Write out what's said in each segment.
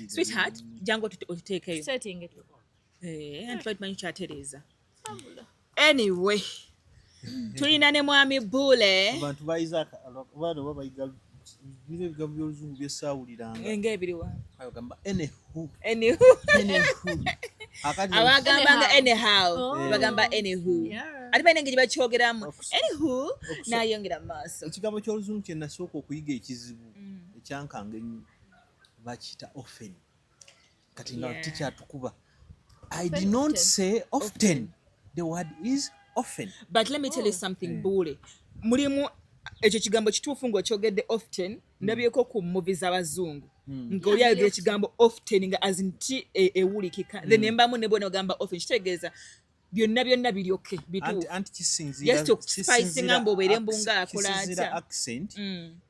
Sweetheart, jangu otiteekeyo. Setting it. Anti batumanyi kyatereeza. Anyway, tulina ne mwami Bule. Abantu bayiza abaana babayiga bino ebigambo by'oluzungu byesaawuliranga. Ng'ebiriwa. Bagamba anywho. Abagambanga anyhow, bagamba anywho. Ate balina engeri bakyogeramu. Anywho, n'ayongera mu maaso. Ekigambo ky'oluzungu kye nasooka okuyiga ekizibu ekyankanga ennyo bakiyita often. Kati nga tikyatukuba. I did not say often. The word is often. But let me tell you something, Bule. Mulimu ekyo kigambo kituufu ng'okyogedde often, ndabyeko ku movies abazungu. Ng'oli ayogera ekigambo often nga as nti ewulikika. Then embamu ne bona ogamba often. Kitegeeza byonna biryoke bituufu. Anti kisinziira. Yes, to spice ngamba obeere mbunga akola atya. Accent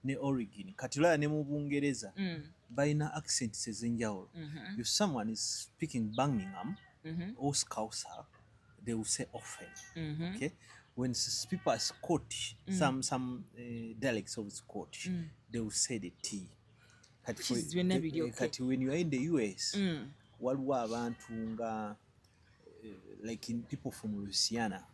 ne origin. Kati olaba ne mu Bungereza balina accents ez'enjawulo. If someone is speaking Birmingham or Scouser, they will say often. Okay, when people are Scottish, some dialects of Scottish, they will say the T. Kati when you are in the US, waliwo abantu nga like in people from Louisiana,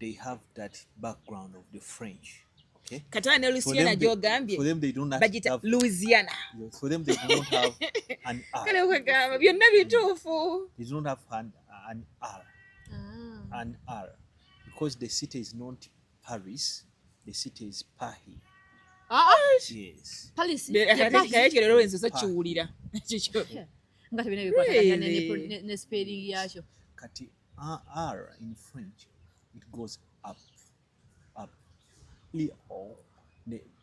they have that background of the French. Okay. Katana ne Louisiana gy'ogambye. For them they don't have Louisiana. For them they don't have an R. Kale kwegamba byonna bituufu. They don't have an R. An R, because the city is not Paris, the city is Paris. Yes. Paris. Kaya kiro lwenzo so kiwulira. Ngati bine bikwata ne spelling yakyo. Kati R in French, it goes up.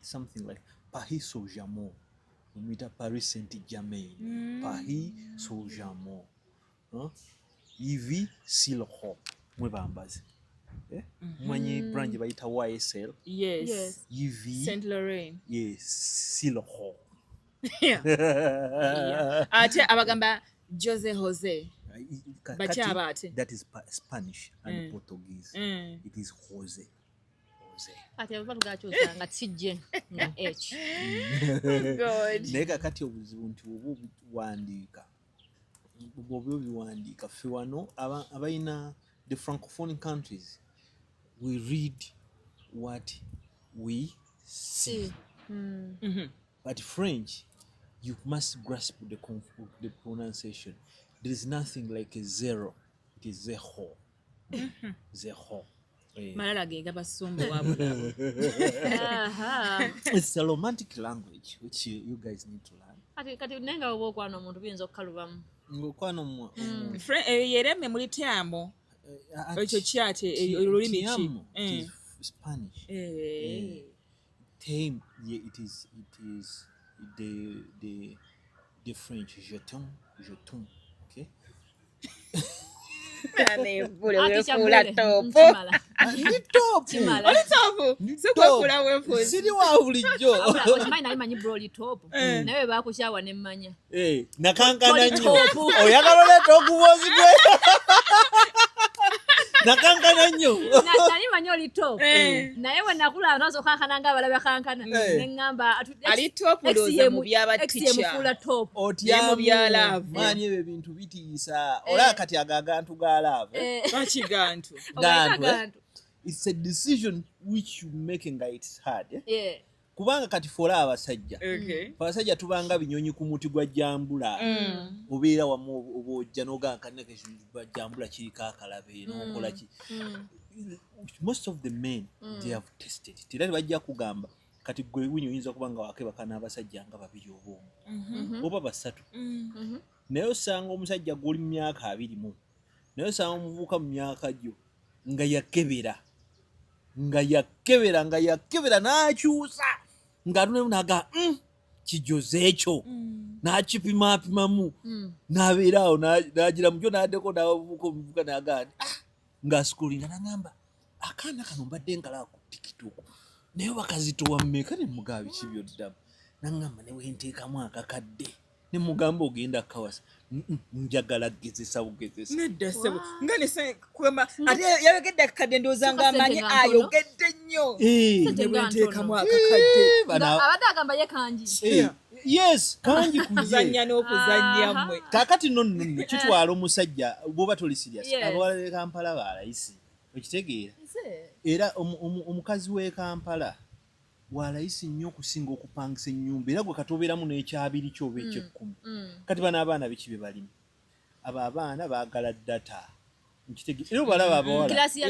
Something like Paris Saint-Germain. We meet at Paris Saint-Germain. Paris Saint-Germain. Ivi Silho. Mwebambazi. Mwenye branch bayita YSL. Yes. UV. Saint Laurent. Yes. Silho. Ate abagamba Jose. Bachaba ate. That is Spanish and Portuguese. It is Jose. Ate abatugachoza nga tijje nga H. God. Nega kati obuzibu nti obuwandiika. Bobiwandiika ffe wano abayina the francophone countries, we read what we see. But French, you must grasp the pronunciation. There is nothing like a zero. It is zero. Zero. Malala genga basumbu wabula. It's a romantic language which you guys need to learn. Kati nenga obokwana omuntu biyinza okukalubamu. Ngokwano mu yereme muri tyamo. Ekyo kyate olulimi ki? Spanish. Tame, yeah, it is the French jeton. Okay. Siri wa bulijjo. Okimanyi nali manyi broli top. Nawe bakushawa ne mmanya. Nakankana nnyo. Oyagala oleeta ogubozi gwe. Nakankana nnyo. Nali manyi oli top. Naye we nakula nazo kankana nga balaba kankana. Ne ngamba ali top ndoza mu by'abaticha. Mufula top. Otyamu byalavu. Manyi ebyo bintu bitiisa. Ola kati agagantu galavu. Bakigantu. Gantu. It's a decision which you make nga it's hard. Yeah. Kubanga kati fola abasajja. Abasajja tubanga binyonyi ku muti gwa jambula. Obeera wamu obojja n'ogankana ke jambula kiriko akalabe n'okola ki. Most of the men they have tested. Tira bajja kugamba kati gwe winyinza kubanga wakebaka n'abasajja nga babiri obomu. Oba basatu. Naye osanga omusajja guli mu myaka 20. Naye osanga omuvubuka mu myaka gyo nga yakebera n'akyusa nga alunaga kijoze ekyo n'akipimapimamu n'abeeraawo n'agira mukyo n'addeko n'avubuka n'agaani ng'asikulinga n'agamba akaana kano mbadde nkalaba ku TikTok naye bakazitowa mmeka ne mugaba biki byoddamu n'agamba ne wenteekamu akakadde ne mugamba ogenda kawasa njagala gezesa bugezesa nedda sebo ngane se kwema ate yabegedde akakadde ndooza nga amanyi ayogedde nnyo ne wenteekamu akakadde abadde agamba ye kanji yes kangi kuzanya n'okuzanya mmwe kakati nno kitwala omusajja bwoba toli serious abawala b'e Kampala balayisi okitegeera era omukazi w'e Kampala walayisi nnyo okusinga okupangisa ennyumba era gwe katobeeramu n'ekyabiri kyoba ekyekkumi kati bano abaana biki be balimu abo abaana baagala data era obalaba abawala si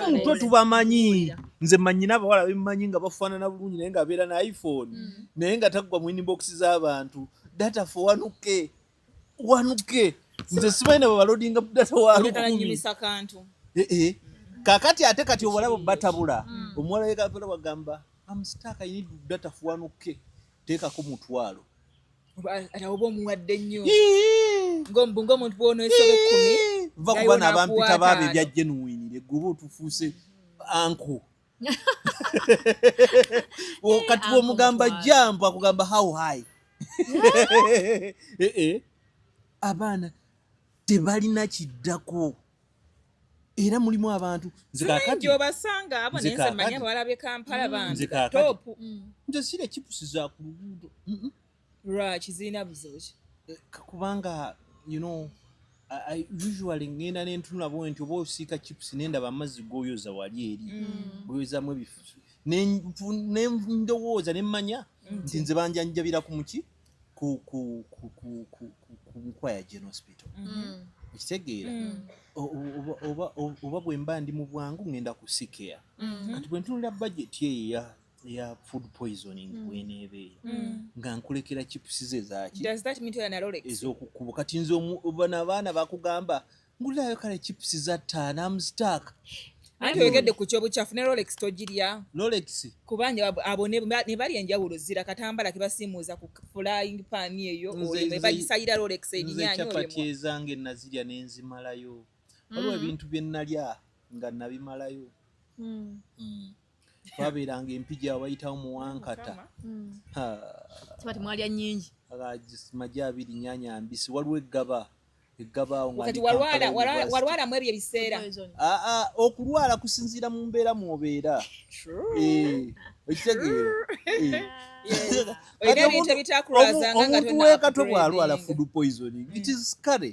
mutwe tubamanyi nze manyina abawala bemumanyi nga bafaanana bulungi naye nga abeera na iPhone naye nga taggwa mu inbox z'abantu data fo wanuke nze sibalina babalodinga data wa 10 kakati ate kati obalaba batabula omuwala wekapala wagamba amstaka I need data fo wanuke teekako mutwalo ate oba omuwadde nnyo ng'omuntu bw'ono esobe 10 va kuba n'abampita baabe ebya genuine gwe otufuuse anko kati bw'omugamba jambo akugamba how high abaana tebalina kiddako era mulimu abantu nze obasanga abo naye nze manya abawala b'e Kampala bantu topu nze sire chipusi za ku luguudo kiziina buzibu kubanga you know I usually ngenda n'entunula bwenti oba osiika chipusi nendaba amazzi g'oyoza wali eri g'oyozamu ebifu nendowooza nemmanya nti nze banjanjabira ku muki ku Nkwaya General Hospital ekitegeera oba bwe mba ndi mu bwangu ngenda ku Sikea kati bwe ntunulira budget eyo ya food poisoning bweneebeeyo nga nkulekera chipusi ze zaaki ez'okukuba kati nze abaana bakugamba ngulirayo kale chipusi za 5 amstak ate oyogedde ku kyobucyafu ne Rolex togirya Rolex kubanja abo ne bali enjawulo zira katambala ke basimuuza ku frying pan eyo oyo bagisayira Rolex erinyanyo olyo chapati ezange nazirya nenzimalayo waliwo ebintu bye nnalya nga nabimalayo twabeeranga empija wayitawo muwankata chapati mwalya nnyingi maja 2 nnyanya mbisi waliwo eggabaawo kati walwala mu ebyo ebiseera okulwala kusinziira mu mbeera mw'obeera ekitegeera ebintu ebitakulwazanga nga omuntu w'ekato bw'alwala food poisoning it is scary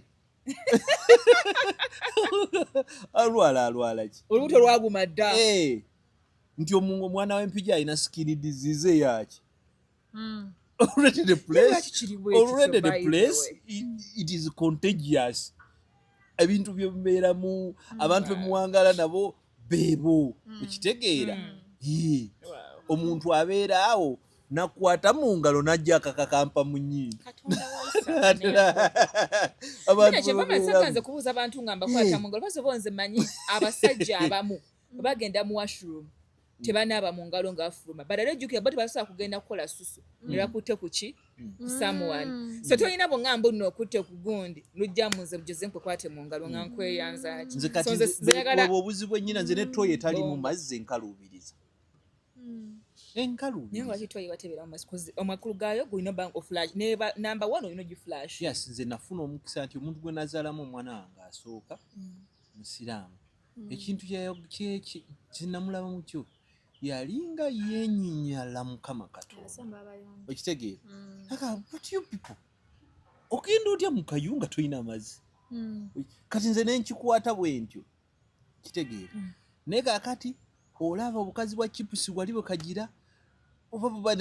alwala ki olubuto lwaguma dda nti omwana w'empija alina skin disease yaki already the place it is contagious ebintu byemubeeramu abantu bemuwangala nabo beebo ekitegeera omuntu abeera awo nakwata mu ngalo najja akakakampa mu nnyindo sakanze kubuuza abantu nga mbakwata mu ngalo basobola nze manyi abasajja abamu bagenda mu washroom tebanaaba mu ngalo ng'afuluma badala ejjukira bo tebasobola kugenda kukola susu ne bakutte ku ki someone so tolina bongamba nno okutte ku gundi lujja mu nze bujoze nkwekwate mu ngalo nga nkweyanza ki nze kati obuzibu ennyina nze nettoyi etali mu mazzi enkaluubiriza naye lwaki toyi watebeera mu mazzi amakulu gaayo gulina bank of flash namba 1 olina ogiflash yes nze nafuna omukisa nti omuntu gwe nazaalamu omwana wange asooka musiraamu ekintu kinamulaba mu kyo yalinga yenyinyala Mukama Katonda okitegeera what you people okugenda otya mu kayunga toyina amazzi kati nze nenkikukwata bwe ntyo kitegeera naye kakati olaba obukazi bwa chipusi wali bwe kagira oba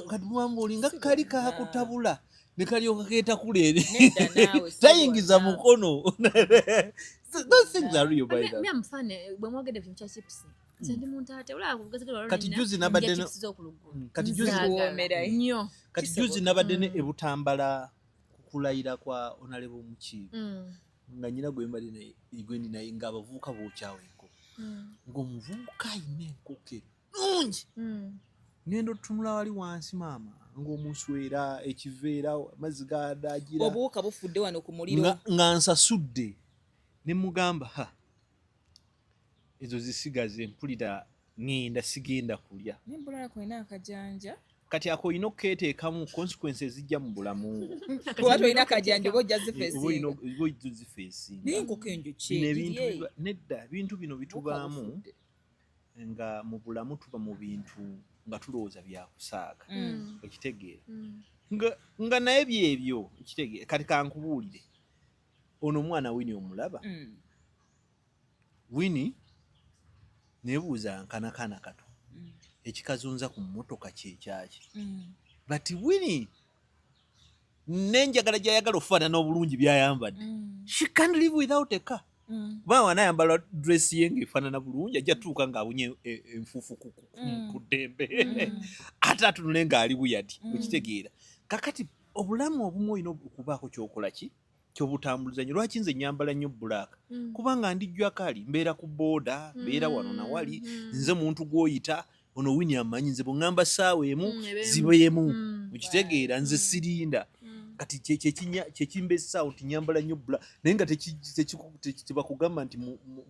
kati bwamba olinga kali kakutabula ne kalyoka keeta kuleere tayingiza mukono those things are real by that mfane bwe mwogedde ku kya chipusi Sendi muntate ula kugazikira kati juzi nabadde kati juzi nabadde ne ebutambala kukulayira kwa Honorable Mukiibi nga nyina gwendi naye nga abavubuka bokyawenko ng'omuvubuka ayina enkoke nungi ngenda otunula wali wansi maama ng'omuswera ekiveera amazzi gadagira obuwuka bufudde wano ku muliro nga nsasudde ne mugamba ezo zisigaze mpulira ngenda sigenda kulya nembulala kwena akajanja kati ako ino keteekamu consequences zijja mu bulamu kuba olina akajanja oba ojja zifeesinga naye enkoko enjuki nedda ebintu bino bitubaamu nga mu bulamu tuba mu bintu nga tulowooza byakusaaga ekitegeera nga naye byebyo ekitegeera kati kankubuulire ono omwana Winnie omulaba Winnie nebuuza nkanakana kato ekikazunza ku mmotoka kyekyaki but Winnie nenjagala gyayagala okufaanana obulungi byayambadde she can't live without a car baba anayambala dress ye ng'efaanana bulungi ajja tuuka ng'abunye enfuufu ku ddembe ate atunule ng'ali buyati okitegeera kakati obulamu obumu olina okubaako kyokola ki kyobutambulizanyo lwaki nze nyambala nnyo bbulaaka kubanga ndijjwa kali mbeera ku booda mbeera wano nawali nze muntu gw'oyita ono Winnie amanyi nze bweŋŋamba ssaawa emu zibeemu okitegeera nze sirinda kati kyekimbesaawo nti nyambala nnyo bbulaaka naye nga tebakugamba nti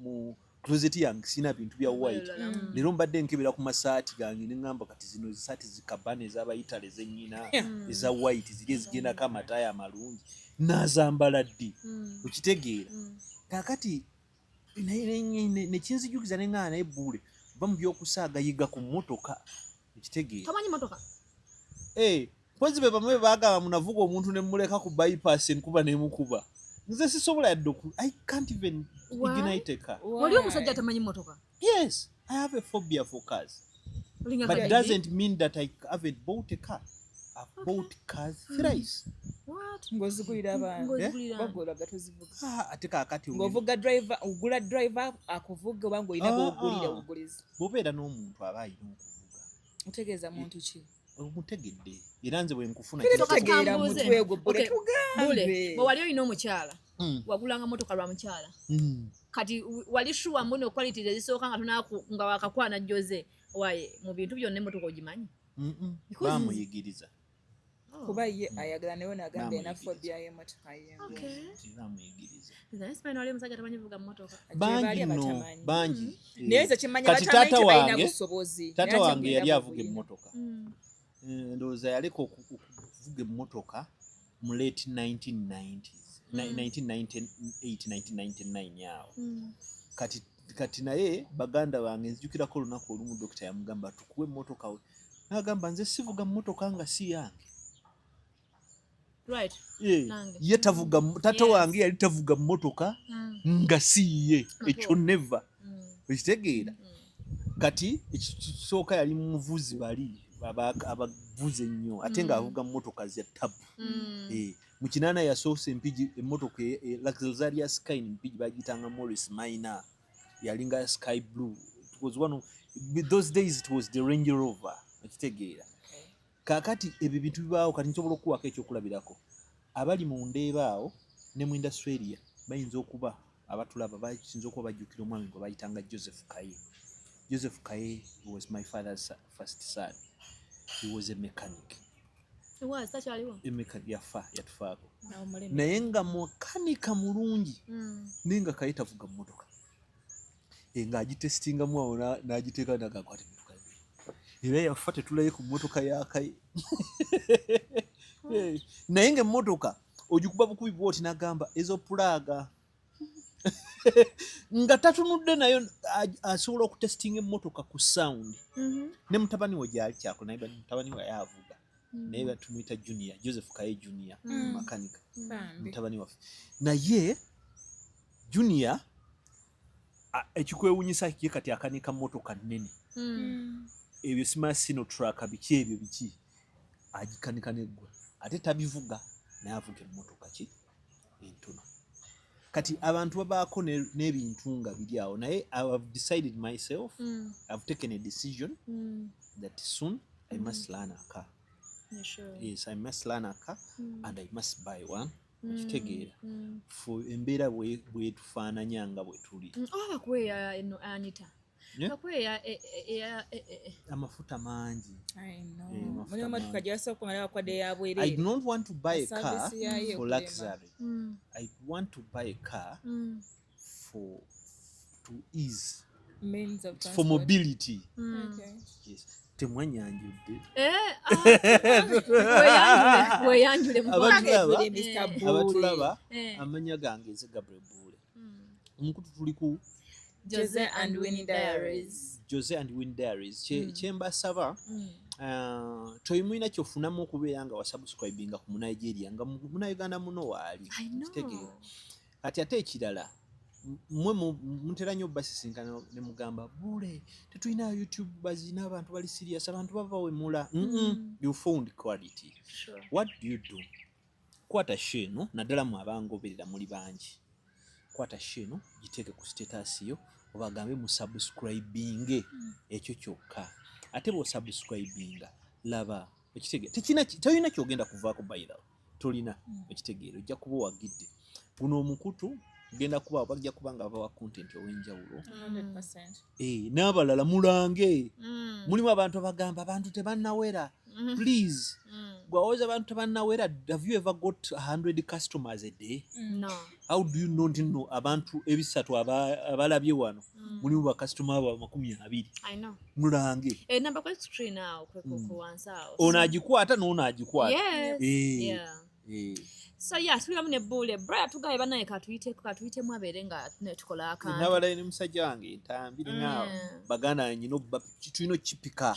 mu closet yange sina bintu bya white leero mbadde nkebera ku masaati gange neŋŋamba kati zino ezisaati zikabana ez'abayitale zennyina eza white ziri ezigendako amataaya amalungi nazambala ddi okitegeera kakati nekinzijukiza neŋŋana naye Buule ba mu byokusaaga yiga ku mmotoka okitegeera tamanyi motoka mpozi be bamwe baagamba munavuga omuntu ne muleka ku bypass enkuba nemukuba nze sisobola yadde I can't even ignite a car. Wali omusajja atamanyi motoka? Yes, I have a phobia for cars. But it doesn't mean that I haven't bought a car. I've bought cars thrice. What? Ngozigulira abantu. Bagola gatozivuga. Ate kakati ngovuga driver ugula driver akuvuga bango ina bogulira uguliza. Bobeera n'omuntu aba ayina okuvuga. Utegeeza muntu ki? Omutegedde. Era nze bwe nkufuna kitegeera mutwe gwo bole tugambe. Bo wali olina omukyala. Wagulanga motoka lwa mukyala. Kati wali shuwa muno quality ezisooka nga tunaku nga wakakwana Jose waye mu bintu byonna emotoka ogimanyi. Bamuyigiriza. Kuba ye ayagala nayo nagambe na phobia ye motoka ye. Bamuyigiriza. Nze wali omusajja tamanyi vuga motoka. Bangi. Neza kimanya batamanyi balina busobozi. Tata wange yali avuga emmotoka. Ndowooza yaleka okuvuga emmotoka mu late 1990s. 1998-1999 yawo. Kati naye baganda bange nzijukirako olunaku olumu dokita yamugamba tukuwe emmotoka we. Nagamba nze sivuga mmotoka nga si yange. Right. Ye tavuga tata wange yali tavuga mmotoka nga si ye. Ekyo never. Okitegeera. Kati ekisooka yali muvuzi bali abavuze nnyo ate nga avuga mmotoka za tabu. Mu kinaana yasoose empigi emmotoka luxurious sky empigi bagitanga Morris Minor yalinga sky blue. It was one of those days it was the Range Rover. Okitegeera. Kakati ebyo bintu bibaawo kati nsobola okuwako ekyokulabirako. Abali mu ndeebaawo ne mu industry area bayinza okuba abatulaba bayinza okuba bajjukira omwami gwe bayitanga Joseph Kaye. Joseph Kaye was my father's first son. He was a mechanic. Yatufaako. Naye nga mukanika mulungi nenga Kaye tavuga mmotoka. Nga agitestingamu awo n'agiteeka n'agakwata emmotoka ye. Era yafa tetulaye ku mmotoka ya Kaye. Naye ng'emmotoka ogikuba bukubi bw'oti n'agamba ezo pulaaga. Nga tatunudde nayo asobola okutestinga emmotoka ku sound. Ne mutabani we gyali kyako naye mutabani we yavuga. Naye tumuyita Junior, Joseph Kaye Junior, makanika. Mutabani waffe. Naye Junior ekikwewunyisa kiye kati akanika mmotoka nnene. Ebyo sima sino truck biki ebyo biki agikanika neggwa. Ate tabivuga naye avuga emmotoka ki entono. Kati abantu babaako n'ebintu nga biri awo naye I've decided myself, I've taken a decision that soon I must learn a car. Sure. Yes, I must learn a car and I must buy one. Kitegeera. For embeera bwe tufaananya nga bwe tuli. Bakweya eno Anita. Bakweya amafuta mangi. I know. Muli motoka gyasooka nga bakwadde ya bwerere. I don't want to buy a car for luxury. I want to buy a car to ease. Means of transport. For mobility. Okay. Yes. Temwanyanjudde. Weyanjule abatulaba amanya gange nze Gabriel Buule. Omukutu tuliku Jose and Winnie Diaries. Jose and Winnie Diaries. Kyembasaba toyimulina kyofunamu okubeera nga wasubscribinga ku Nigeria nga Uganda muno waali. Kitegeera. Kati ate ekirala mwe mutera nnyo basisinkana ne mugamba bule tetulina YouTube bazina abantu bali serious abantu bava wemula. You found quality. Sure. What do? Kwata sheno naddala mu abangoberera muli bangi. Kwata sheno giteeke ku status yo obagambe mu subscribing ekyo kyokka. Ate bo subscribinga laba ekitegeera tekina kyogenda kuvaako bayira tolina ekitegeero ojja kuba wagidde guno omukutu genda kuba bajja kubanga baba content ow'enjawulo 100%. N'abalala mulange mulimu abantu abagamba abantu tebannawera please gwawoza abantu tebannawera. Have you ever got 100 customers a day? No. How do you not know abantu ebisatu abalabye wano mulimu ba customer aba 20? I know. Mulange Number kwa screen now kuanza. ono agikwata n'ono agikwata. Yes. Yeah. So tuli wamu ne Bule bra tugaye banaye katuyite mu abeere nga tukola akantu. Nabalaye ne musajja wange ntambire ngaawo baganda nyino tulina kipika.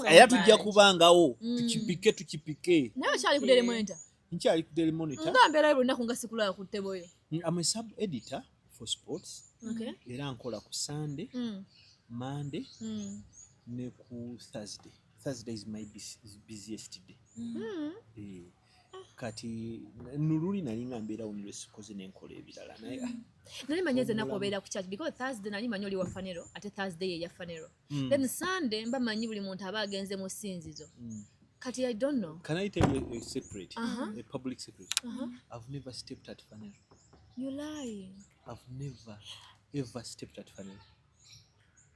Era tujja kubangawo tukipike. Nawe kyali ku Daily Monitor. Nkyali ku Daily Monitor. Nga mbeera buli nnaku nga sikulaba ku ttebo yo. I'm a sub editor for sports. Okay. Era nkola ku Sunday, Monday ne ku Thursday. Thursday is my busiest day. Kati nululi nalinga mbeera unile sikoze nenkola ebirala naye nali manyeze nakobeera ku church because Thursday nali manyi oli wa Fanero ate Thursday ye ya Fanero. Then Sunday mba manyi buli muntu aba agenze mu sinzizo. Kati I don't know. Can I tell you a secret? A public secret? I've never stepped at Fanero. You lie. I've never ever stepped at Fanero.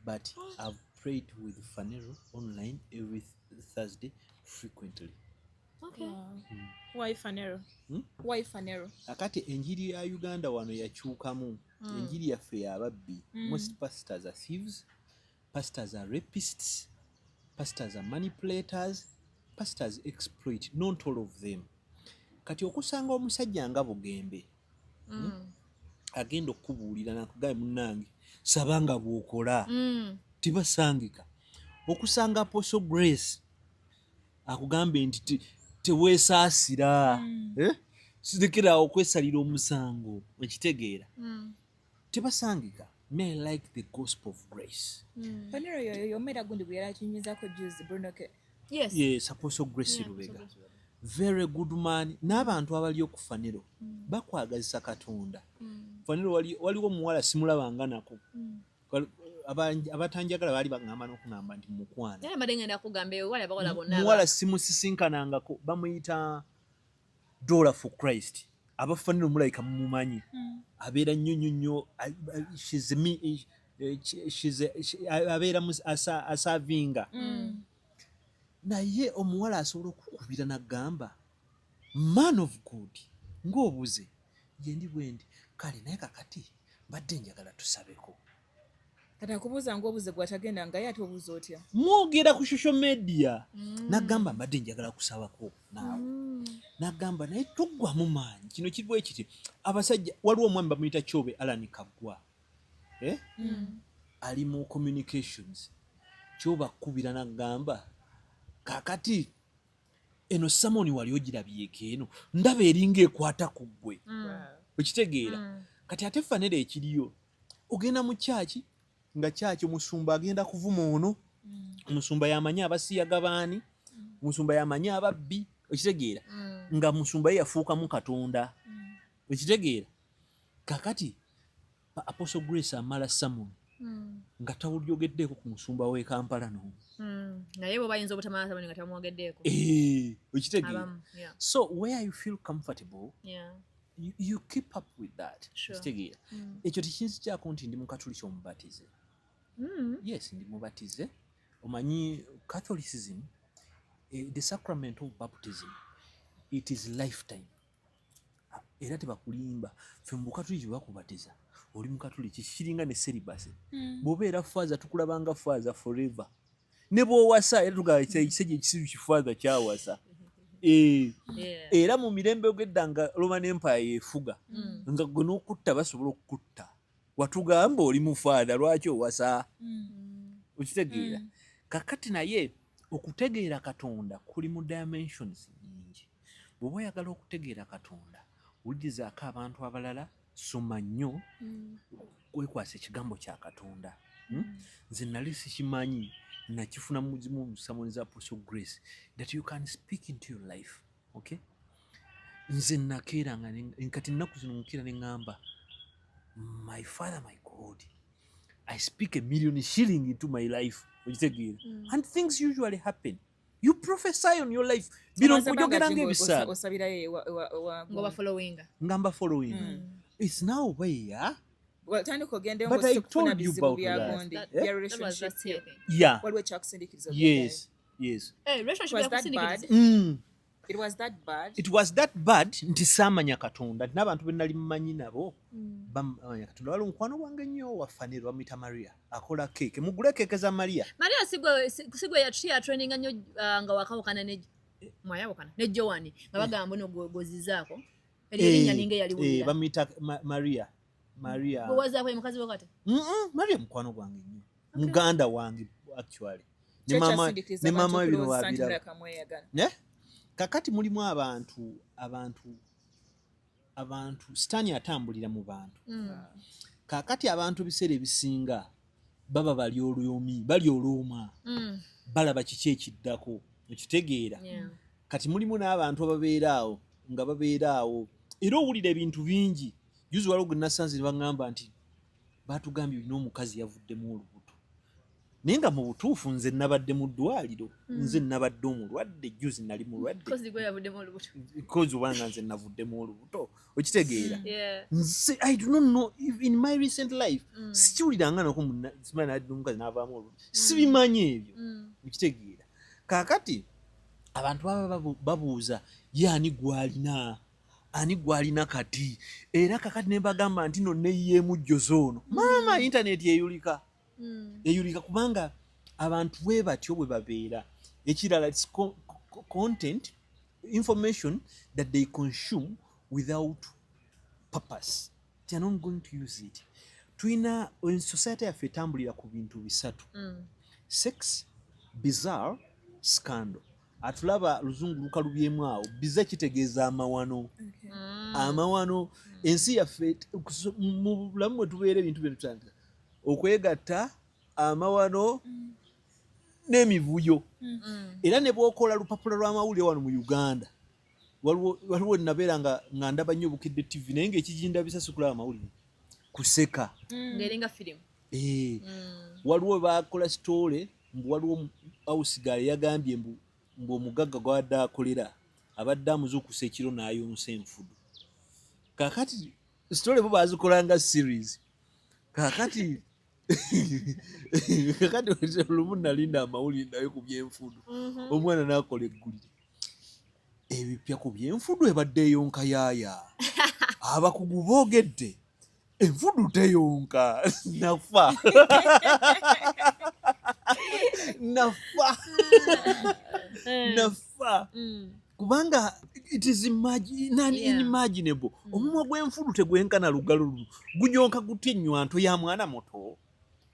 But I've prayed with Fanero online every Thursday frequently. Okay. Wow. Why Fanero? Why Fanero? Akati enjiri ya Uganda wano yakyukamu. Enjiri yaffe y'ababbi. Most pastors are thieves. Pastors are rapists. Pastors are manipulators. Pastors exploit. Not all of them. Kati okusanga omusajja nga Bugembe. Agenda okubuulira nakugaye munnange sabanga bw'okola tibasangika. Okusanga Apostle Grace akugambe nti teweesaasira sirekera okwesalira omusango ekitegeera tebasangika. May like the gospel of grace. Fanero yomera gundi bwera kinyizako juice Bruno ke. Yes, Apostle Grace Lubega. Very good man. N'abantu abali ku Fanero bakwagazisa Katonda. Fanero waliwo muwala simulabanga nako. Abatanjagala bali bagamba n'okugamba nti mukwana. Era madenga ndakugambe wale abakola bonna. Muwala simusisinkanangako bamuyita Dollar for Christ. Abafanira mulayika mumumanyi. Abeera nnyo abeera asavinga. Naye omuwala asobola okukubira n'agamba man of God ng'obuze yendi bwendi kale naye kakati badde njagala tusabeko. Kati akubuuza ng'obuze gwatagenda nga ye ate obuuza otya? Mwogera ku social media. N'agamba mbadde njagala kusabako naawe. N'agamba naye toggwamu maanyi. Kino kirwa ekiti. Abasajja waliwo omwami bamuyita Kyobe Alan Kaggwa. Ali mu communications. Kyobe akubira n'agamba kakati eno Samoni wali ogirabyeko eno ndaba eringa ekwata ku ggwe. Okitegeera. Kati ate Fanero ekiriyo. Ogenda mu kyaki nga kyaki omusumba agenda kuvuma ono. Omusumba yamanyi abasiyaga baani. Omusumba yamanyi ababbi. Okitegeera. Nga musumba ye yafuukamu Katonda. Okitegeera. Kakati Apostle Grace amala Samoni. Nga tawulyogeddeko ku musumba w'e Kampala no. Naye bo bayinza obutamala Samoni nga tamwogeddeko. Okitegeera. So where you feel comfortable, you keep up with that. Okitegeera. Ekyo tekinzi kyako nti ndi mu Katuliki omubatize. Yes, ndi mubatize. Omanyi Catholicism, the sacrament of baptism, it is lifetime. Era tebakulimba. Ffe mu Katuliki bakubatiza. Oli mu Katuliki kiringa ne celibacy. Bw'obeera father tukulabanga father forever. Ne bw'owasa era tugaba ekisejja ekisiru kifather kyawasa. Era mu mirembe ogedda nga Roman Empire yefuga nga gwe n'okutta basobola okukutta watugamba oli mufaada lwaki owasa okitegeera kakati naye okutegeera Katonda kuli mu dimensions nyingi bw'oba oyagala okutegeera Katonda wulirizaako abantu abalala soma nnyo wekwasa ekigambo kya Katonda nze nali sikimanyi nakifuna mu sermons za Apostle Grace that you can speak into your life okay nze nakeera nga nkati nnaku zino nkira ne ngamba my Father my God I speak a million shilling into my life and things usually happen you prophesy on your life bino nkujogera ng'ebisaala ngamba following it's now where but I told you about that. Yeah. Yes. Relationship It was that bad. It was that bad nti saamanya Katonda n'abantu be nali mmanyi nabo bamanya Katonda wali mukwano gwange nnyo wafanire bamuyita Maria akola keeke mugule keeke za Maria sigwe ya training nnyo nga wakawukana ne mwayawukana ne Joani nga bagamba no gozizaako erinnya ninge yali wulira bamuyita Maria gowaza kwa mukazi wakati Maria mukwano gwange nnyo muganda wange actually ne mama bino wabira ne kakati mulimu abantu sitaani atambulira mu bantu kakati abantu biseera ebisinga baba bali olwoma balaba kiki ekiddako ekitegeera kati mulimu n'abantu ababeeraawo nga babeeraawo era owulira ebintu bingi juzi waliwo gwe nasanze ne baŋŋamba nti baatugambye olina omukazi yavuddemu olubuto naye nga mu butuufu nze nabadde mu ddwaliro nze nabadde omulwadde juzi nali mulwadde kozi obanga nze navuddemu olubuto okitegeera nze I do not know in my recent life sikiwuliranga nako omukazi n'avaamu olubuto sibimanyi ebyo okitegeera kaakati abantu baba babuuza ye ani gwalina kati era kakati ne bagamba nti no neyeemu jjozo ono maama intaneti eyulika kubanga abantu bwe batyo bwe babeera ekirala content information that they consume without purpose they are not going to use it tuina in society yaffe etambulira ku bintu bisatu sex bizarre scandal atulaba luzungu lukalubyemu awo biza kitegeeza amawano amawano ensi yaffe mu bulamu bwe tubeera ebintu bye tutandika okwegatta amawano n'emivuyo era ne bw'okola lupapula lw'amawulire wano mu Uganda waliwo nabeera nga ndaba nnyo Bukidde TV naye ng'ekijinda bisasi kulaba amawulire kuseka ng'eringa firimu waliwo baakola sitole mbu waliwo awusigaale yagambye mbu omugagga gwadde akolera abadde amuzuukusa ekiro n'ayonsa enfudu kakati sitole bo bazikolanga series kakati olumu nalinda amawulire naye ku byenfudu omwana n'akola eggulire ebipya ku byenfudu ebadde eyonka yaaya abakugu boogedde enfudu teyonka nafa kubanga it is unimaginable omumwa gw'enfudu tegwenkana lugalo lulu gunyonka gutya ennywanto ya mwana muto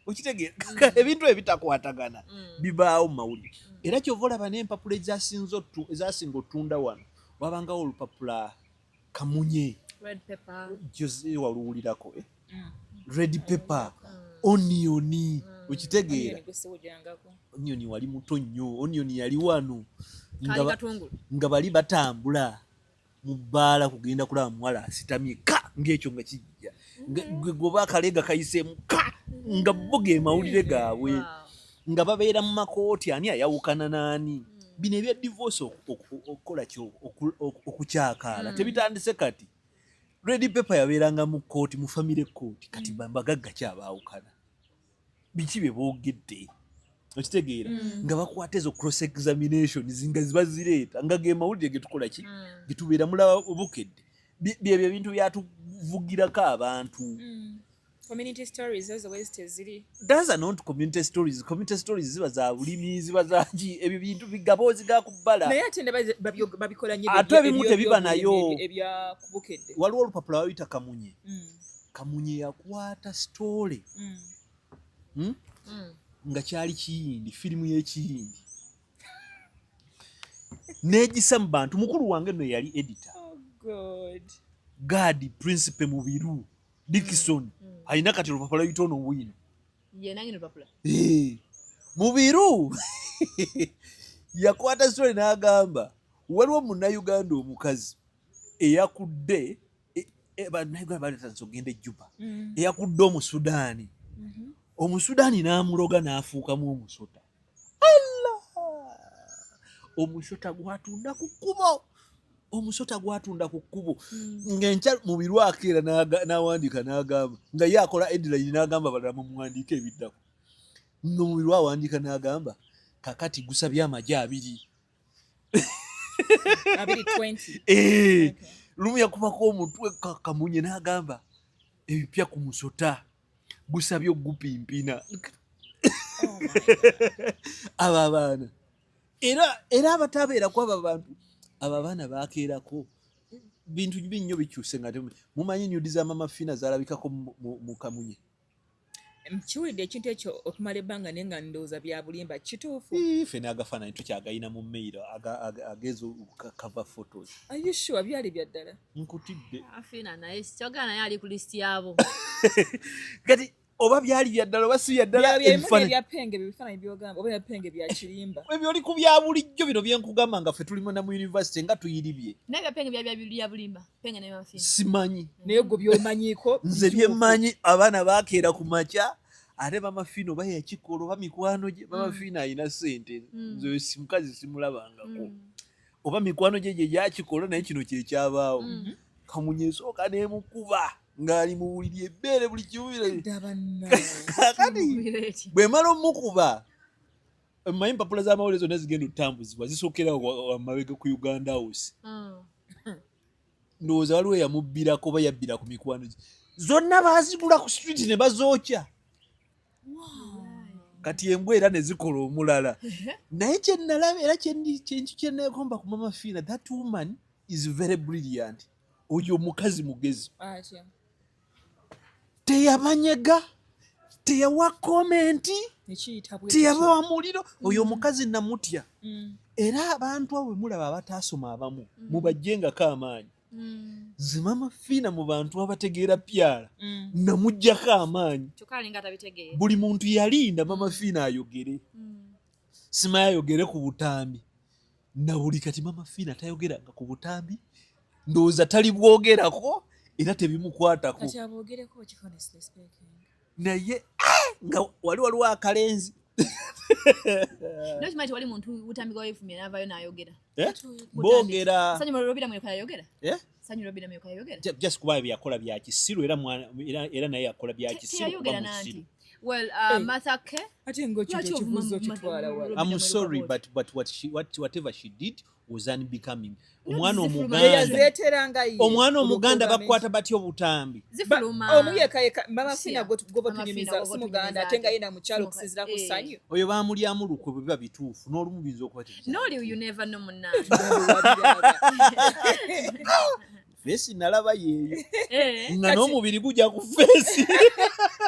okitegeera ebintu ebitakwatagana bibaawo mu mawulire era kyova olaba n'empapula ezasinga otunda wano wabangawo olupapula kamunye jose waluwulirako red pepper onioni okitegeera onioni wali muto nnyo onioni yali wano nga bali batambula mu bbaala kugenda kulaba muwala asitamye ng'ekyo nga kijja goba akalega kayiseemu nga bo ge mawulire gaabwe nga babeera mu makooti ani ayawukana n'ani bino ebya divorce okukola kyo okukyakaala tebitandise kati red pepper yabeeranga mu kooti mu family kooti kati bagagga kyabaawukana biki bye boogedde okitegeera nga bakwata ezo cross examinations nga ziba zireeta nga ge mawulire getukola ki getubeera mulaba obukedde byebyo bintu byatuvugirako abantu community stories those ways teziri those are not community stories ziba za bulimi ziba za ki ebyo bintu bigaboozi ga kubbala naye ate babikola nnyo ate ebimu tebiba nayo ebya kubukedde waliwo olupapula babita kamunye Kamunye yakwata story nga kyali kiyindi firimu y'ekiyindi n'egisa mu bantu. Mukulu wange nno yali editor Gadi Principe Mubiru Dickson alina kati olupapula luyitono bwino Mubiru yakwata story n'agamba waliwo munnayuganda omukazi eyakudde bannayuganda baleeta ogenda e Juba eyakudde Omusudaani Omusudaani n'amuloga n'afuukamu omusota. Omusota gwatunda ku kkubo ng'enkya Mubiru akeera n'awandiika n'agamba nga ye akola headline n'agamba balala mumuwandiika ebiddako nga Mubiru awandiika n'agamba kakati gusabye amagye 20. Lumu yakubako omutwe Kamunye n'agamba ebipya ku musota gusabye ogupimpina. Abo abaana era abatabeera kwaba bantu abo abaana bakeerako bintu binnyo bikyuse nga mumanyi nyudi za Mama Fina zalabikako mu Kamunye. Mkiwulidde ekintu ekyo okumala ebbanga naye nga ndowooza bya bulimba kituufu? Ffe n'agafaananyi tukyagayina mu mail agezo cover photos. Are you sure byali bya ddala? Nkutidde. Fina naye kyogera naye ali ku list yabo. Kati oba byali bya ddala oba si bya ddala ebifaananyi byogamba oba ebyapenge bya kirimba. Ebyo oli ku bya bulijjo bino bye nkugamba nga ffe tulimu na mu university nga tuyiribye. Naye ebyapenge bya bulimba penge ne Mama Fina. Simanyi. Naye gwe by'omanyiiko. Nze bye mmanyi abaana baakeera ku makya ate Mama Fina oba yakikola oba mikwano gye Mama Fina alina ssente nze mukazi simulabangako oba mikwano gye gye gyakikola naye kino kyekyabaawo. Kamunye esooka n'emukuba ng'ali mu buliri ebbeere buli kiwire. Kati bwe mala omukuba mmanyi empapula z'amawulire zonna zigenda otambuzibwa zisookera amabega ku Uganda House. Ndowooza waliwo yamubbirako oba yabbira ku mikwano gye zonna baazigula ku street ne bazookya. Kati embwa era ne zikola omulala. Naye kye nalaba era kye neegomba ku Mama Fina, that woman is very brilliant. Oyo omukazi mugezi. Teyabanyega, teyawa komenti, teyabawa muliro. Oyo omukazi namutya. Era abantu abo mulaba abataasoma abamu mubajjengako amaanyi. Nze Mama Fina mu bantu abategeera pyala namuggyako amaanyi. Buli muntu yalinda Mama Fina ayogere. Simanyi ayogere ku butambi. Na buli kati Mama Fina tayogeranga ku butambi. Ndowooza tali bwogerako era tebimukwatako. Kati aboogereko honestly speaking. Naye nga waliwo akalenzi. Ndio chimaiti wali muntu butambi kwa ifumye navayo nayogera. Boogera. Sanyu Robina mwe kayogera? Sanyu Robina mwe kayogera? Just kuba byakola bya kisiru era naye yakola bya kisiru kuba musiru. Well, Mathake. Ate ngochi chibuzo kitwala wala. I'm sorry but whatever she did was unbecoming. Omwana omuganda bakwata batyo butambi. Zifuluma. Omuyeka Mama Fina gobo tunyimiza simuganda atenga yina mukyalo kusizira ku sanyu. Oyo bamulyamu lukwe biba bituufu n'olumu bizo okubatiriza. No, you never know munna. Fesi nalaba yeeyo. Nga n'omubiri gujja ku fesi.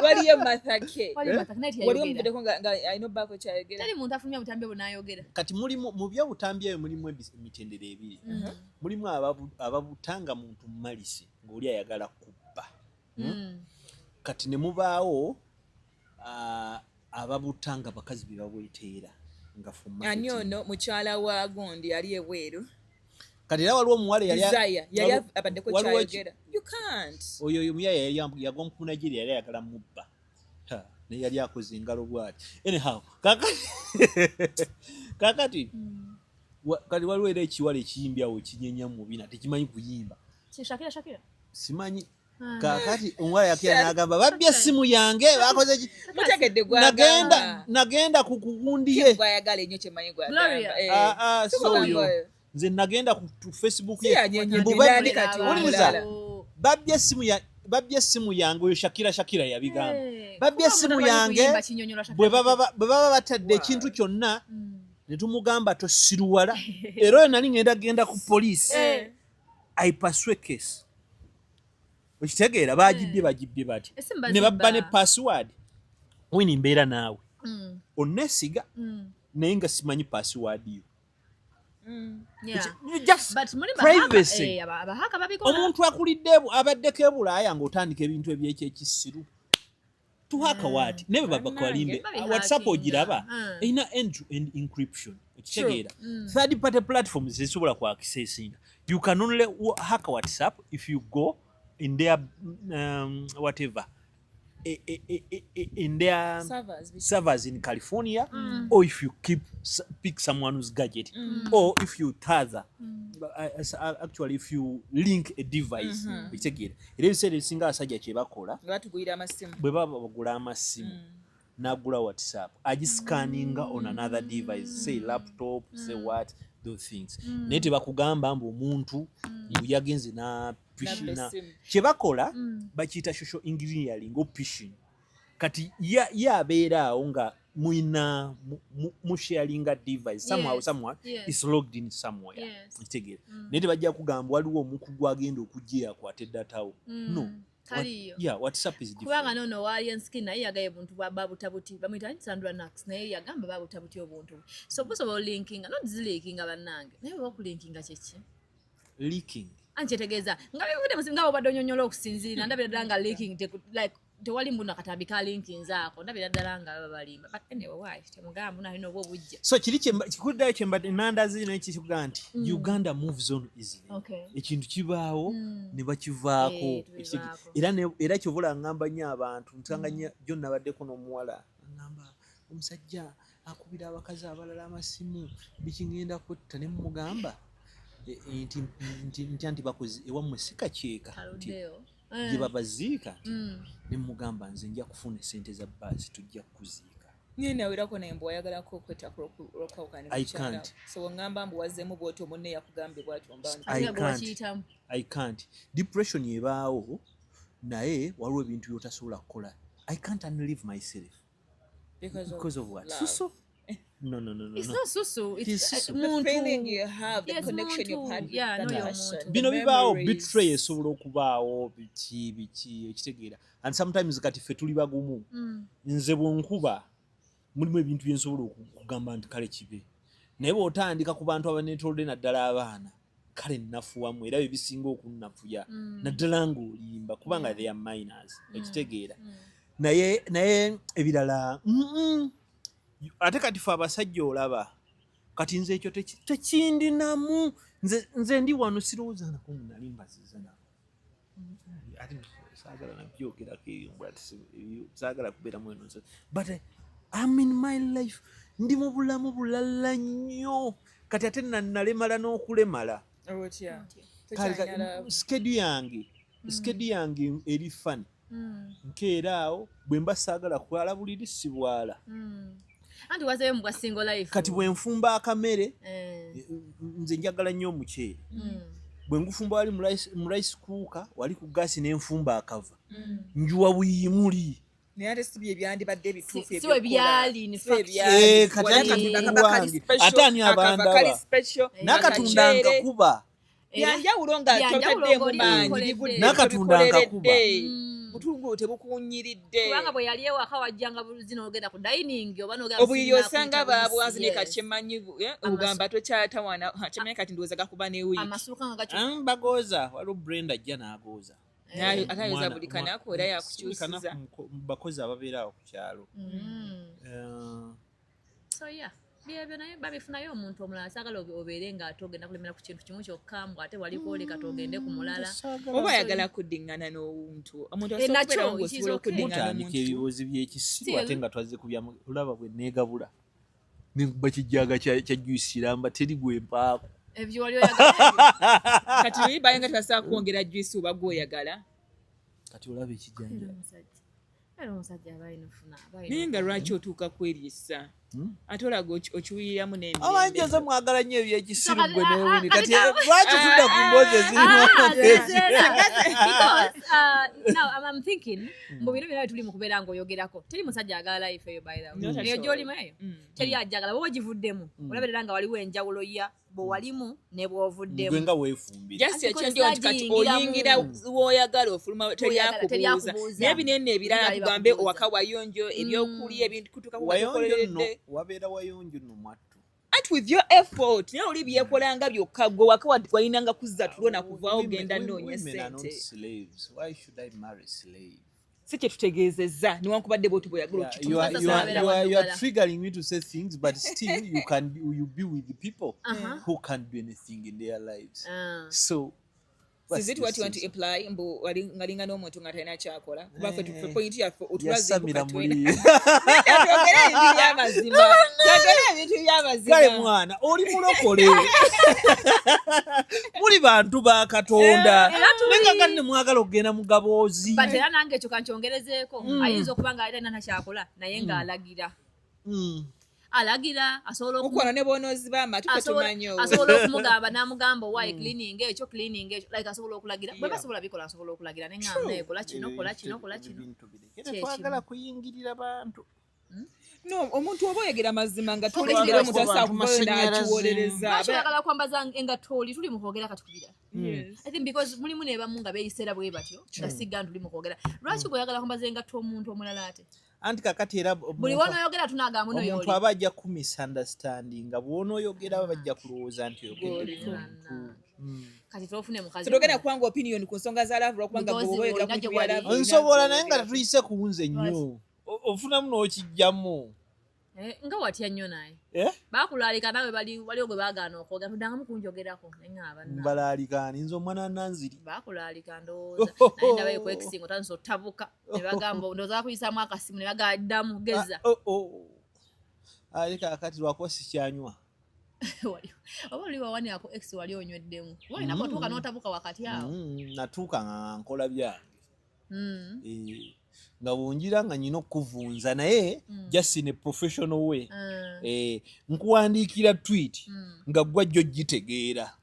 Waliyo Mathake. Waliyo mudeko nga ayino bako kyayogera. Tali muntu afumya butambi obunayogera. Kati mulimu mu bya butambi eyo mulimu emitendere ebiri. Mulimu ababutanga muntu malisi ng'oli ayagala kubba. Kati ne mubaawo ababutanga bakazi bye babweteera nga fumma. Ani ono mukyala wa Gondi ali ebweru. Kati era waliwo omuwala yali abaddeko kyayogera. You can't. Oyo omuyaya yagwa mu Nigeria yali ayagala mubba. Naye yali akoze engalo bw'ati. Anyhow, kakati kati waliwo era ekiwala ekiyimbyawo kinyenya mu bina tekimanyi kuyimba. Shakira. Simanyi. Kakati omuwala yakira n'agamba babbye essimu yange bakoze ki? Mutegedde gwagamba. Nagenda ku kugundi ye. Gwayagala ennyo kyemanyi gwagamba. Soyo. Nze nagenda ku Facebook ye. Babbye essimu yange oyo Shakira yabigamba. Babbye essimu yange bwe baba batadde ekintu kyonna ne tumugamba tosiruwala. Era oyo nali ngenda ku poliisi. I pursue case. okitegeera bagibbye bati ne babba ne password wini mbeera naawe onnesiga naye nga simanyi password yo privacy omuntu akulidde abaddeko e Bulaaya ng'otandika ebintu eby'ekyekisiru tuhaka waati naye babakwalimbe WhatsApp ogiraba erina end-to-end encryption okitegeera third party platforms zisobola ku accessinga you can only hack WhatsApp if you go in their whatever in their servers in California or if you pick someone's gadget or if you tether actually if you link a device ekitegeera era ebiseera ebisinga abasajja kye bakola bwe baba bagula amasimu n'agula WhatsApp agiscanninga on another device say laptop say what those things naye tebakugamba mbu omuntu yagenze na pishina kye bakola bakiyita social engineering o phishing kati yabeeraawo nga muina musharinga device someone is logged in somewhere ekitegeera naye tebajja kugamba waliwo omuku gwagenda okujja akwate datawo no WhatsApp is different kubanga nono wali skin naye yagaye buntu bwa babutabuti bamuyita Sandra Nax naye yagamba babutabuti obuntu so busobola linking not zilinking abannange naye bakulinkinga kyeki leaking anchetegeza ngabe bude musinga obadde onyonyola okusinziira ndabira ddala nga leaking like tewali mbuna katabi ka linking zaako ndabira ddala nga balimba but anyway why temugamba nalina obwo bujja so kiri kikuddayo kyembadde nanda ziri nekikuga nti Uganda moves on easily ekintu kibaawo ne bakivaako era kyobola ngamba nnyo abantu ntanga jjo nabaddeko n'omuwala ngamba omusajja akubira abakazi abalala amasimu bikingenda kutta ne mugamba nti bakozi ewammwe sikakyeka gye babaziika ne mugamba nze nja kufuna esente za bbaasi tujja kuziika niye nawirako naye mbu wayagalako okwetta kulokawukana so ngamba mbu wazzeemu bwoti omunne yakugambye bwati I can't depression yebaawo naye waliwo ebintu byotasobola kukola I can't unlive myself because of what suso No. It's not susu. It's the feeling you have, the connection you've had with that person. Bino bibaawo betray esobola okubaawo biki ekitegeera and sometimes kati ffe tuli bagumu nze bwenkuba mulimu ebintu byensobola okugamba nti kale kibe naye bw'otandika ku bantu abaneetolodde naddala abaana kale nnafuwamu era bebisinga okunnafuya naddala ng'olimba kubanga they are minors ekitegeera naye ebirala ate kati fe abasajja olaba kati nze ekyo tekindinamu nze ndi wano sirowooza nako nali mbaziza nako ate saagala nabyogerako saagala kubeeramu eno but I'm in my life ndi mu bulamu bulala nnyo kati ate nalemala n'okulemala schedule yange eri fani nkeera awo bwe mba saagala kwala buliri sibwala anti wazeyo mu single life kati bwe nfumba akamere nze njagala nnyo omuceere bwe ngufumba wali mu rice cooker wali ku gaasi n'enfumba akava njuwa buyimuli naye ate si bye byandibadde ebituufu siwe byali ate ani abandaba n'akatunda nkakuba yanjawulo nga totaddemu maanyi n'akatunda nkakuba butungu tebukunyiridde kubanga bwe yali ewaka wajjanga zino ogenda ku dining oba n'ogenda obuliri osanga babwazi ne kati kyemanyi ogamba tokyatawana kyemanyi kati ndowooza gakuba ne wiiki amasuuka nga gaky bagooza waliwo Brenda ajja n'agooza ate ayoza buli kanaku era yakukyusiza bakozi ababeera awo ku kyalo so yeah byebyo naye babifunayo omuntu omulala saagala obeere ng'ate ogenda kulemera ku kintu kimu kyokka mbw ate wali kwoleka togende ku mulala oba ayagala kuddiŋŋana n'omuntu omuntu asobola okubeera okuddiŋŋana n'omuntu ebibuuzi by'ekisiru ate nga twaze kubyamu olaba bwe neegabula nenkuba kijjaga kya juice iramba teri gwempaako ebyo wali oyagala kati oyibaye nga twasobola kwongera juice oba gw'oyagala kati olaba ekijjanja era omusajja aba ayina funa naye nga lwaki otuuka kweryesa ate olaga okiwuliramu n'emirembe. Amanyi nze mwagala nnyo ebyekisiru gwe n'owini kati lwaki tudda ku mboozi ezirimu I'm thinking mu bino byonna tuli mu kubeera ng'oyogerako teri musajja agala life eyo by the way eyo gy'olimu eyo teri ajagala bwoba ogivuddemu olaberera nga waliwo enjawulo ya bwe walimu ne bw'ovuddemu gwe nga weefumbira just ekyendi nti kati oyingira w'oyagala ofuluma teryakubuuza naye binene ebirala tugambe owaka wayonjo ebyokulya ebintu kutuuka kubakoleredde wabeera wayonjo no mwattu at with your effort naye oli byekolanga byokka gwe waka walinanga kuzza tulo nakuvaawo genda noonya ssente si kye tutegeezezza newankubadde bwoti bweyagala you are triggering me to say things but still you be with the people who can't do anything in their lives so is it what you want to imply mbu ngalinga n'omuntu nga talina kyakola kuba ffe point yaffe otulazibuka twogere ebintu by'amazima kale mwana oli mulokole muli bantu ba Katonda nenga kanne mwagala okugenda mu gaboozi but era nange ekyo kankyongerezeeko ayinza okuba nga alina nakyakola naye ng'alagira alagira asobola okukola ne bonozi b'amatu tetumanyo asobola okumugamba n'amugamba owaye cleaning ekyo like asobola okulagira bwe basobola bikola asobola okulagira neŋŋamba ekola kino kola kino twagala kuyingirira bantu no omuntu oba oyegera mazima nga tolengera omuntu asaakuvayo n'akiwolereza akyagala kwambaza engatto oli tuli mu kwogera katukubira I think because mulimu nebamu nga beeyiseera bwe batyo nga sigga tuli mu kwogera lwaki bwe oyagala kwambaza engatto omuntu omulala ate anti kakati era buli wonooyogera tunagamba uno omuntu aba ajja ku misunderstanding nga bw'onooyogera bajja kulowooza nti oyogedde kati tofune mukazi togenda kubanga opinion ku nsonga za laavu lwakubanga bw'oyogera ku bintu bya laavu nsobola naye nga tetuyise ku nze nnyo ofunamu n'okijjamu nga watya nnyo naye bakulalika nawe waliwo gwe baagaana okwogera tuddangamu kunjogerako neŋŋaba mbalaalikaani nze omwana nanziri bakulalika ndowooza naye ndabayo ku ekisinga otandisa ottabuka ne bagamba ndowooza bakuyisaamu akasimu ne bagaddamu geza aleka akati lwakuba sikyanywa oba oli wawanirako ex wali onyweddemu walinako otuuka n'otabuka wakati awo natuuka nga nkola byange nga bwonjira nga nyina okuvunza naye just in a professional way nkuwandiikira tweet nga gwajjo gitegeera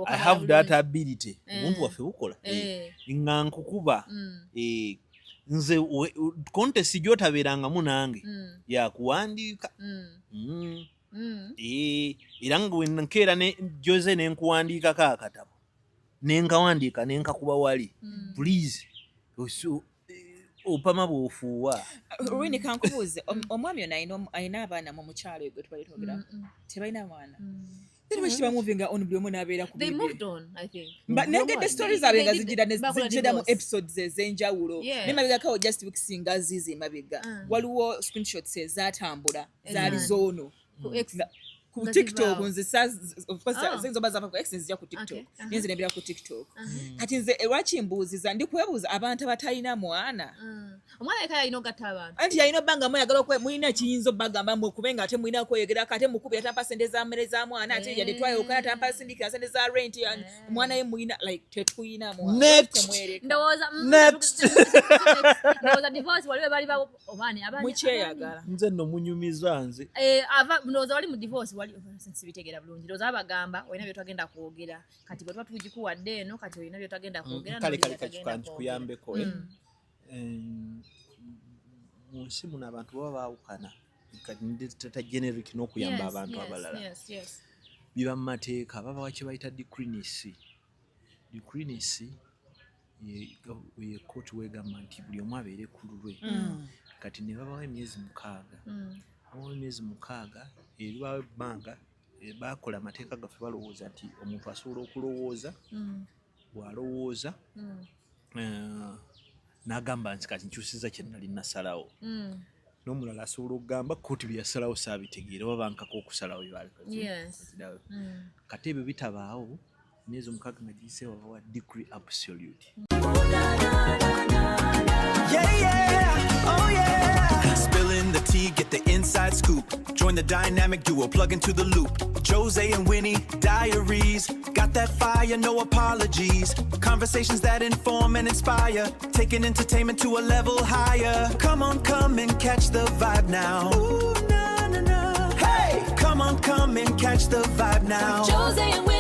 I have that ability omuntu waffe bukola nga nkukuba nze kontesi gy'otabeerangamu nange yakuwandiika era nga wenkeera joze nenkuwandiikako akatabo nenkawandiika nenkakuba wali please opama bw'ofuuwa Rwini kankubuuze omwami ono alina abaana mu mukyalo egwe tubali twogera tebalina mwana then when she was moving on buli omu n'abeera ku they moved on I think but negedde stories zaabwe nga zijjira mu episodes ez'enjawulo naye mabegako just weeks nga zizi mabega waliwo screenshots ezaatambula zaali zoono ku TikTok nze zinzoba zava ku X nzija ku TikTok ninze nembera ku TikTok kati nze lwaki mbuuziza ndi kwebuuza abantu abatalina mwana omwana yeka yalina ogatta abantu anti yalina obbanga mweyagala mulina ekiyinza obbagamba mwe kubenga ate mulina okweyogerako ate mukubira tampa sente za mmere za mwana ate yadde twayokana tampa sindikira sente za rent omwana ye mulina like tetuyina mwana ndowooza divorce waliwe bali mukyeyagala nze nno munyumiza nze ndowooza wali mu divorce sibitegeera bulungi ndowooza babagamba olina byotagenda kwogera kati bwe tuba tugikuwadde eno kati olina byotagenda kwogera kale kakikuyambeko mu nsi muno abantu baba baawukana tata generic n'okuyamba abantu abalala biba mu mateeka babawa kye bayita decreenisi ye kooti weegamba nti buli omu abeere ku lulwe kati ne babawa emyezi 6 eribawo ebbanga bakola amateeka gaffe balowooza nti omuntu asobola okulowooza bw'alowooza n'agamba nti kati nkyusiza kye nnali nasalawo n'omulala asobola okugamba kooti bye yasalawo saabitegeera oba bankako okusalawo kati ebyo bitabaawo emyezi 6 nga giyise wabawa degree absolute Spilling the tea, get the inside scoop. Join Join the dynamic duo, plug into the loop. Jose and Winnie, diaries. Got that fire, no apologies. Conversations that inform and inspire. Taking entertainment to a level higher. Come on, come and catch the vibe now. Ooh, na, na, na. Hey! Come on, come and catch the vibe now. Jose and Winnie.